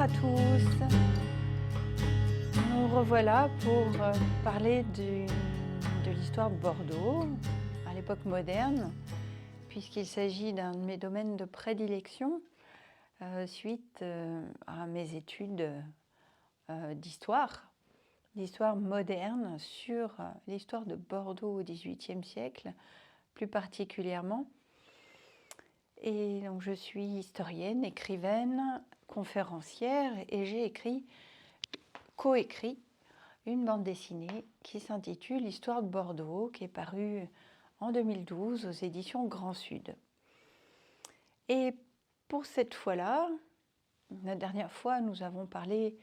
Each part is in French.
à tous. Nous revoilà pour parler de l'histoire de Bordeaux à l'époque moderne, puisqu'il s'agit d'un de mes domaines de prédilection suite à mes études d'histoire moderne sur l'histoire de Bordeaux au XVIIIe siècle, plus particulièrement. Et donc je suis historienne, écrivaine, conférencière et j'ai coécrit une bande dessinée qui s'intitule L'histoire de Bordeaux, qui est parue en 2012 aux éditions Grand Sud. Et pour cette fois-là, la dernière fois, nous avons parlé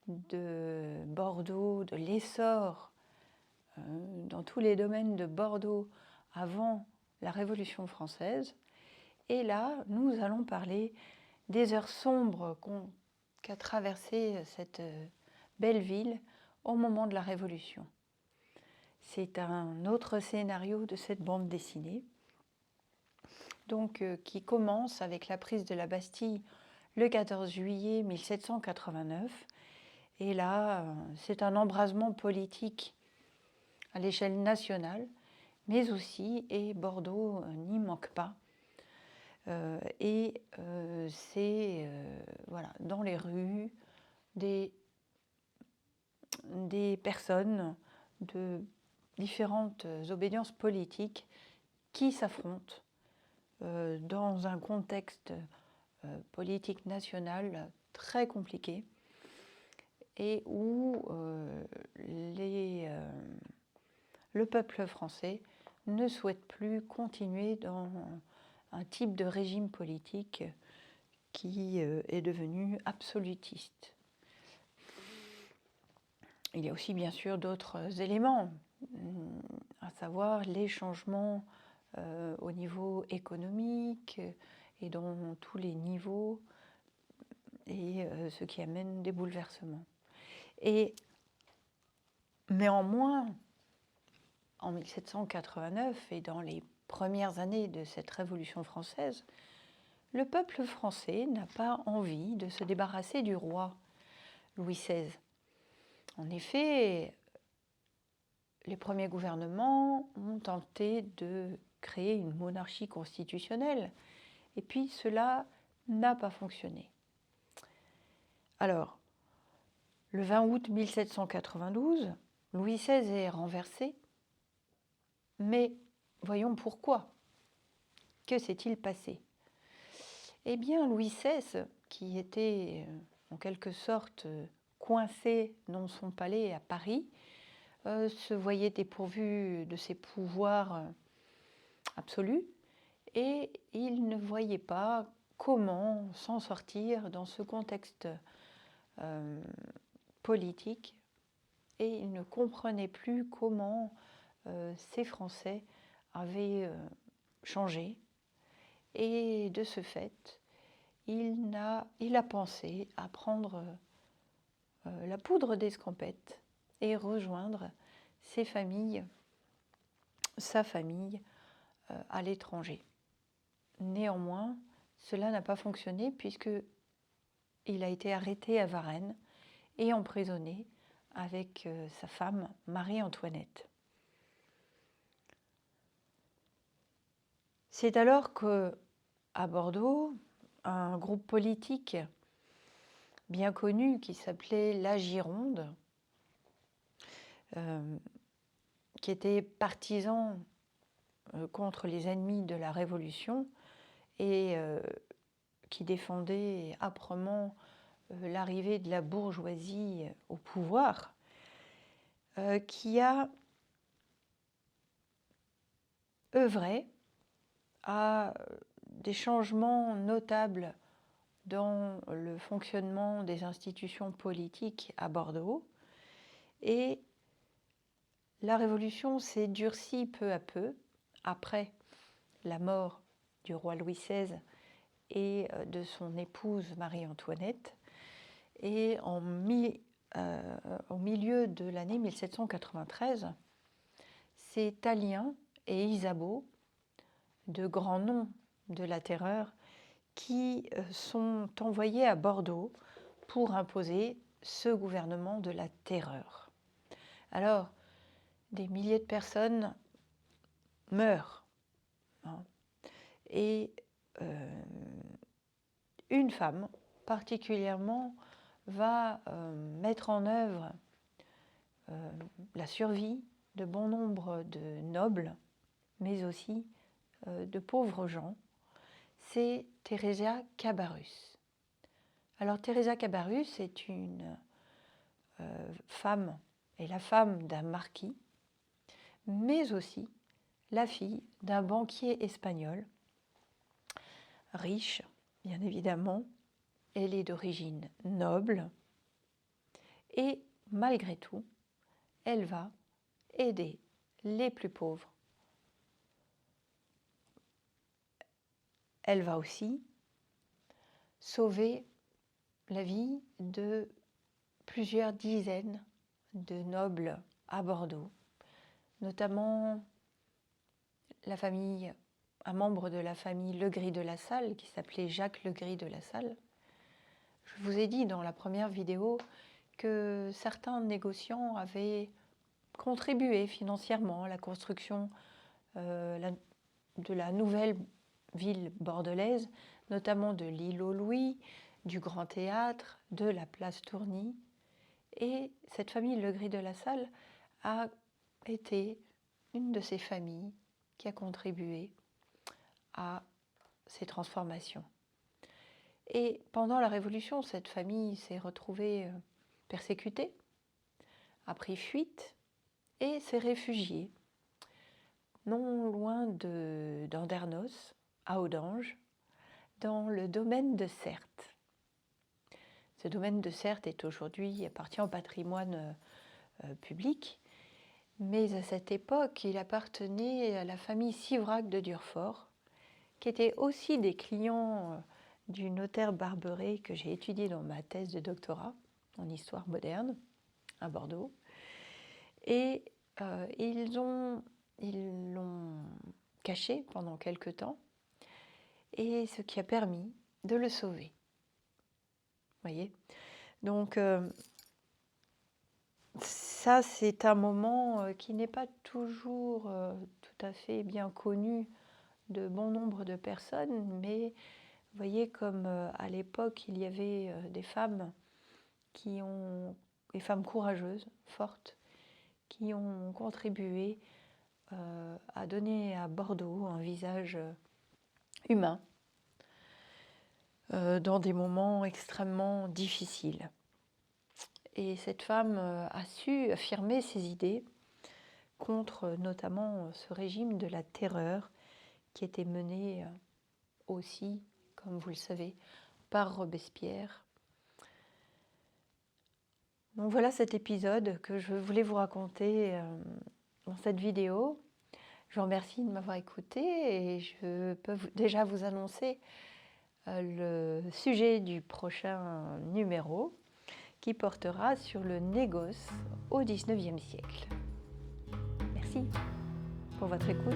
de Bordeaux, de l'essor dans tous les domaines de Bordeaux avant la Révolution française. Et là, nous allons parler des heures sombres qu'a traversé cette belle ville au moment de la Révolution. C'est un autre scénario de cette bande dessinée, donc, qui commence avec la prise de la Bastille le 14 juillet 1789. Et là, c'est un embrasement politique à l'échelle nationale, mais aussi, et Bordeaux n'y manque pas, c'est voilà, dans les rues des personnes de différentes obédiences politiques qui s'affrontent dans un contexte politique national très compliqué et où le peuple français ne souhaite plus continuer dans un type de régime politique qui est devenu absolutiste. Il y a aussi bien sûr d'autres éléments, à savoir les changements au niveau économique et dans tous les niveaux, et ce qui amène des bouleversements. Et néanmoins, en 1789 et dans les premières années de cette Révolution française, le peuple français n'a pas envie de se débarrasser du roi Louis XVI. En effet, les premiers gouvernements ont tenté de créer une monarchie constitutionnelle, et puis cela n'a pas fonctionné. Alors, le 20 août 1792, Louis XVI est renversé, mais voyons pourquoi. Que s'est-il passé ? Eh bien, Louis XVI, qui était en quelque sorte coincé dans son palais à Paris, se voyait dépourvu de ses pouvoirs absolus et il ne voyait pas comment s'en sortir dans ce contexte politique et il ne comprenait plus comment ces Français avaient changé et de ce fait, il a pensé à prendre la poudre d'escampette et rejoindre sa famille à l'étranger. Néanmoins, cela n'a pas fonctionné puisqu'il a été arrêté à Varennes et emprisonné avec sa femme Marie-Antoinette. C'est alors qu'à Bordeaux, un groupe politique bien connu qui s'appelait la Gironde, qui était partisan contre les ennemis de la Révolution et qui défendait âprement l'arrivée de la bourgeoisie au pouvoir, qui a œuvré à des changements notables dans le fonctionnement des institutions politiques à Bordeaux. Et la Révolution s'est durcie peu à peu après la mort du roi Louis XVI et de son épouse Marie-Antoinette. Et au milieu de l'année 1793, c'est Tallien et Isabeau, de grands noms de la terreur, qui sont envoyés à Bordeaux pour imposer ce gouvernement de la terreur. Alors, des milliers de personnes meurent, hein, et une femme particulièrement va mettre en œuvre la survie de bon nombre de nobles, mais aussi de pauvres gens. C'est Teresa Cabarrus. Alors Teresa Cabarrus est une femme, et la femme d'un marquis, mais aussi la fille d'un banquier espagnol, riche, bien évidemment. Elle est d'origine noble, et malgré tout, elle va aider les plus pauvres. Elle va aussi sauver la vie de plusieurs dizaines de nobles à Bordeaux, notamment un membre de la famille Legris de la Salle qui s'appelait Jacques Legris de la Salle. Je vous ai dit dans la première vidéo que certains négociants avaient contribué financièrement à la construction de la nouvelle ville bordelaise, notamment de l'île aux Louis, du Grand Théâtre, de la place Tourny. Et cette famille Legris de la Salle a été une de ces familles qui a contribué à ces transformations. Et pendant la Révolution, cette famille s'est retrouvée persécutée, a pris fuite et s'est réfugiée non loin d'Andernos, à Audange, dans le domaine de Certes. Ce domaine de Certes appartient au patrimoine public, mais à cette époque, il appartenait à la famille Sivrac de Durfort, qui était aussi des clients du notaire Barberet que j'ai étudié dans ma thèse de doctorat en histoire moderne à Bordeaux. Et ils l'ont caché pendant quelque temps, et ce qui a permis de le sauver. Vous voyez ? Donc, ça, c'est un moment qui n'est pas toujours tout à fait bien connu de bon nombre de personnes, mais vous voyez comme à l'époque, il y avait des femmes des femmes courageuses, fortes, qui ont contribué à donner à Bordeaux un visage humain dans des moments extrêmement difficiles. Et cette femme a su affirmer ses idées contre notamment ce régime de la terreur qui était mené aussi, comme vous le savez, par Robespierre. Donc voilà cet épisode que je voulais vous raconter dans cette vidéo. Je vous remercie de m'avoir écouté et je peux déjà vous annoncer le sujet du prochain numéro qui portera sur le négoce au XIXe siècle. Merci pour votre écoute.